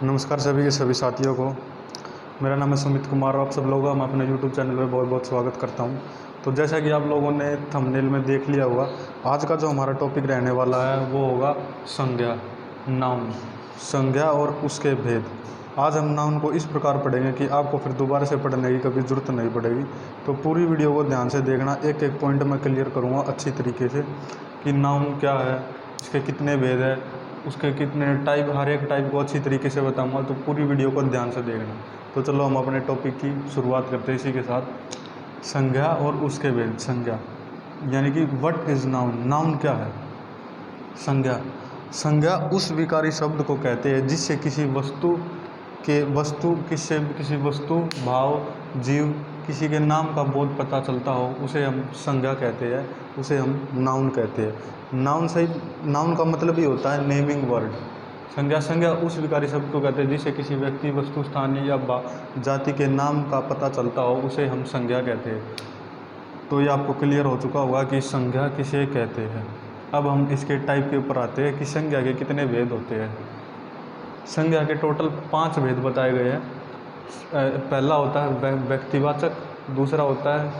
नमस्कार सभी के सभी साथियों को। मेरा नाम है सुमित कुमार और आप सब लोगों का मैं अपने YouTube चैनल में बहुत बहुत स्वागत करता हूं। तो जैसा कि आप लोगों ने थंबनेल में देख लिया होगा, आज का जो हमारा टॉपिक रहने वाला है वो होगा संज्ञा, नाउन। संज्ञा और उसके भेद। आज हम नाउन को इस प्रकार पढ़ेंगे कि आपको फिर दोबारा से पढ़ने की कभी ज़रूरत नहीं पड़ेगी। तो पूरी वीडियो को ध्यान से देखना, एक एक पॉइंट मैं क्लियर करूँगा अच्छी तरीके से कि नाउन क्या है, इसके कितने भेद है, उसके कितने टाइप, हर एक टाइप को अच्छी तरीके से बताऊंगा। तो पूरी वीडियो को ध्यान से देखना। तो चलो हम अपने टॉपिक की शुरुआत करते हैं इसी के साथ, संज्ञा और उसके भेद। संज्ञा यानी कि व्हाट इज नाउन। नाउन क्या है? संज्ञा। संज्ञा उस विकारी शब्द को कहते हैं जिससे किसी वस्तु, भाव, जीव, किसी के नाम का बोध पता चलता हो, उसे हम संज्ञा कहते हैं, उसे हम नाउन कहते हैं। नाउन का मतलब ही होता है नेमिंग वर्ड। संज्ञा उस विकारी शब्द को कहते हैं जिससे किसी व्यक्ति, वस्तु, स्थान या जाति के नाम का पता चलता हो, उसे हम संज्ञा कहते हैं। तो ये आपको क्लियर हो चुका होगा कि संज्ञा किसे कहते हैं। अब हम इसके टाइप के ऊपर आते हैं कि संज्ञा के कितने भेद होते हैं। संज्ञा के टोटल 5 भेद बताए गए हैं। पहला होता है व्यक्तिवाचक, दूसरा होता है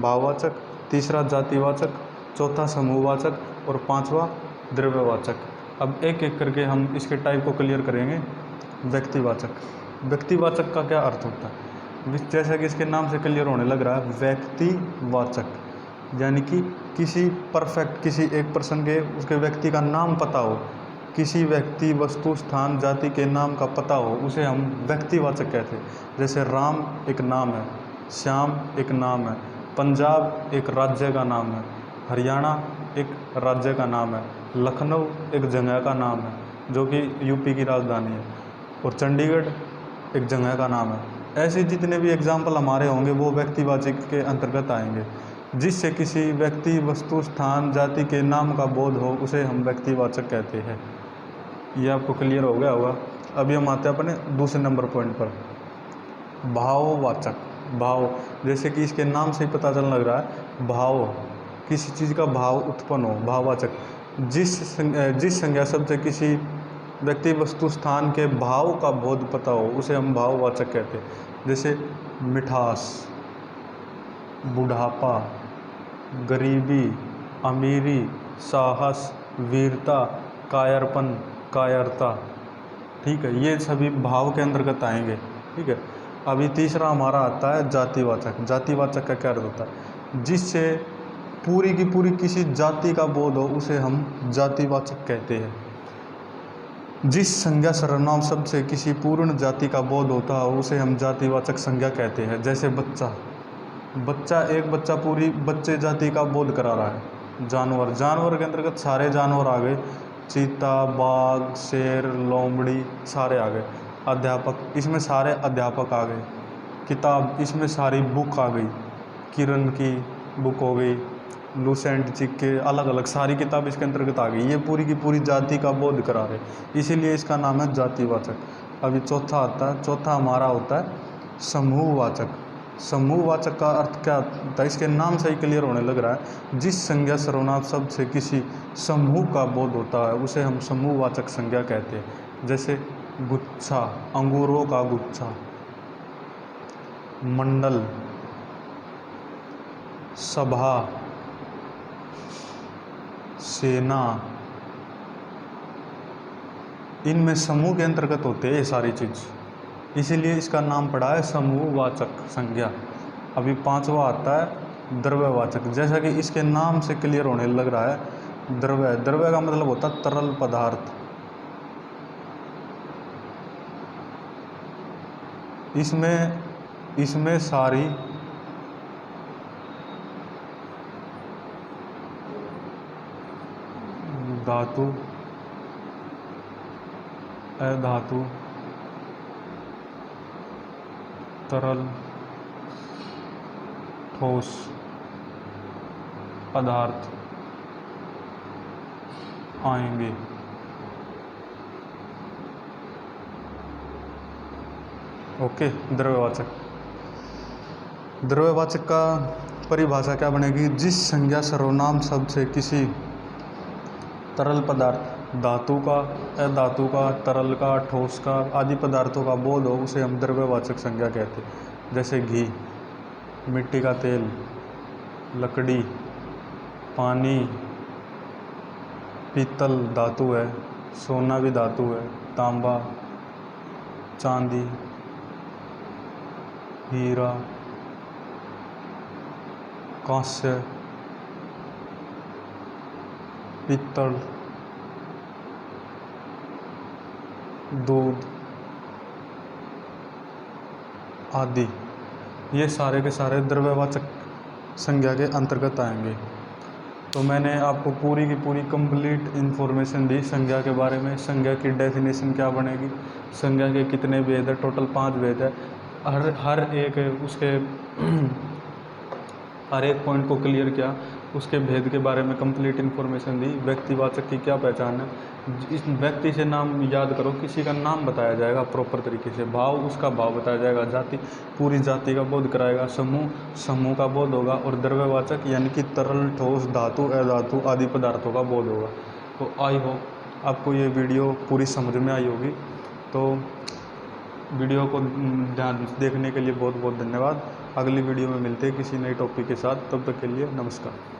भाववाचक, तीसरा जातिवाचक, चौथा समूहवाचक और पांचवा द्रव्यवाचक। अब एक एक करके हम इसके टाइप को क्लियर करेंगे। व्यक्तिवाचक का क्या अर्थ होता है? जैसा कि इसके नाम से क्लियर होने लग रहा है, व्यक्तिवाचक यानी कि किसी एक पर्सन के, उसके व्यक्ति का नाम पता हो, किसी व्यक्ति, वस्तु, स्थान, जाति के नाम का पता हो, उसे हम व्यक्तिवाचक कहते हैं। जैसे राम एक नाम है, श्याम एक नाम है, पंजाब एक राज्य का नाम है, हरियाणा एक राज्य का नाम है, लखनऊ एक जगह का नाम है जो कि यूपी की राजधानी है, और चंडीगढ़ एक जगह का नाम है। ऐसे जितने भी एग्जाम्पल हमारे होंगे वो व्यक्तिवाचक के अंतर्गत आएंगे। जिससे किसी व्यक्ति, वस्तु, स्थान, जाति के नाम का बोध हो, उसे हम व्यक्तिवाचक कहते हैं। ये आपको क्लियर हो गया होगा। अभी हम आते हैं अपने दूसरे नंबर पॉइंट पर, भाववाचक। भाव, जैसे कि इसके नाम से ही पता चलने लग रहा है, भाव, किसी चीज़ का भाव उत्पन्न हो, भाववाचक। जिस संज्ञा शब्द से किसी व्यक्ति, वस्तु, स्थान के भाव का बोध पता हो, उसे हम भाववाचक कहते हैं। जैसे मिठास, बुढ़ापा, गरीबी, अमीरी, साहस, वीरता, कायरपन, कायरता। ठीक है, ये सभी भाव के अंतर्गत आएंगे। ठीक है, अभी तीसरा हमारा आता है जातिवाचक। जातिवाचक का क्या अर्थ होता है? जिससे पूरी की पूरी किसी जाति का बोध हो, उसे हम जातिवाचक कहते हैं। जिस संज्ञा सर्वनाम शब्द से किसी पूर्ण जाति का बोध होता हो, उसे हम जातिवाचक संज्ञा कहते हैं। जैसे एक बच्चा पूरी बच्चे जाति का बोध करा रहा है। जानवर के अंतर्गत सारे जानवर आ गए, चीता, बाघ, शेर, लोमड़ी, सारे आ गए। अध्यापक, इसमें सारे अध्यापक आ गए। किताब, इसमें सारी बुक आ गई। किरण की बुक हो गई, लूसेंट जी के अलग अलग सारी किताब इसके अंतर्गत आ गई। ये पूरी की पूरी जाति का बोध करा रहे, इसीलिए इसका नाम है जातिवाचक। अभी चौथा हमारा होता है समूहवाचक। समूहवाचक का अर्थ क्या होता है? इसके नाम से ही क्लियर होने लग रहा है। जिस संज्ञा सर्वनाम शब्द से किसी समूह का बोध होता है, उसे हम समूहवाचक संज्ञा कहते हैं। जैसे गुच्छा, अंगूरों का गुच्छा, मंडल, सभा, सेना, इनमें समूह के अंतर्गत होते हैं ये सारी चीज़, इसीलिए इसका नाम पड़ा है समूहवाचक संज्ञा। अभी पांचवा आता है द्रव्यवाचक। जैसा कि इसके नाम से क्लियर होने लग रहा है, द्रव्य का मतलब होता है तरल पदार्थ। इसमें सारी धातु, अधातु, तरल, ठोस पदार्थ आएंगे। ओके, द्रव्यवाचक का परिभाषा क्या बनेगी? जिस संज्ञा सर्वनाम शब्द से किसी तरल पदार्थ धातु का, अधातु का, तरल का, ठोस का आदि पदार्थों का बोध हो उसे हम द्रव्यवाचक संज्ञा कहते हैं। जैसे घी, मिट्टी का तेल, लकड़ी, पानी, पीतल धातु है, सोना भी धातु है, तांबा, चांदी, हीरा, कांस्य, पित्तल, दूध आदि, ये सारे के सारे द्रव्यवाचक संज्ञा के अंतर्गत आएंगे। तो मैंने आपको पूरी की पूरी कंप्लीट इन्फॉर्मेशन दी संज्ञा के बारे में। संज्ञा की डेफिनेशन क्या बनेगी, संज्ञा के कितने भेद है, टोटल 5 भेद है। हर एक उसके हर एक पॉइंट को क्लियर किया, उसके भेद के बारे में कंप्लीट इन्फॉर्मेशन दी। व्यक्तिवाचक की क्या पहचान है, इस व्यक्ति से नाम याद करो, किसी का नाम बताया जाएगा प्रॉपर तरीके से, भाव उसका भाव बताया जाएगा, जाति पूरी जाति का बोध कराएगा, समूह समूह का बोध होगा, और द्रव्यवाचक यानी कि तरल, ठोस, धातु, अधातु आदि पदार्थों का बोध होगा। तो आई होप आपको ये वीडियो पूरी समझ में आई होगी। तो वीडियो को ध्यान देखने के लिए बहुत बहुत धन्यवाद। अगली वीडियो में मिलते हैं किसी नए टॉपिक के साथ, तब तक के लिए नमस्कार।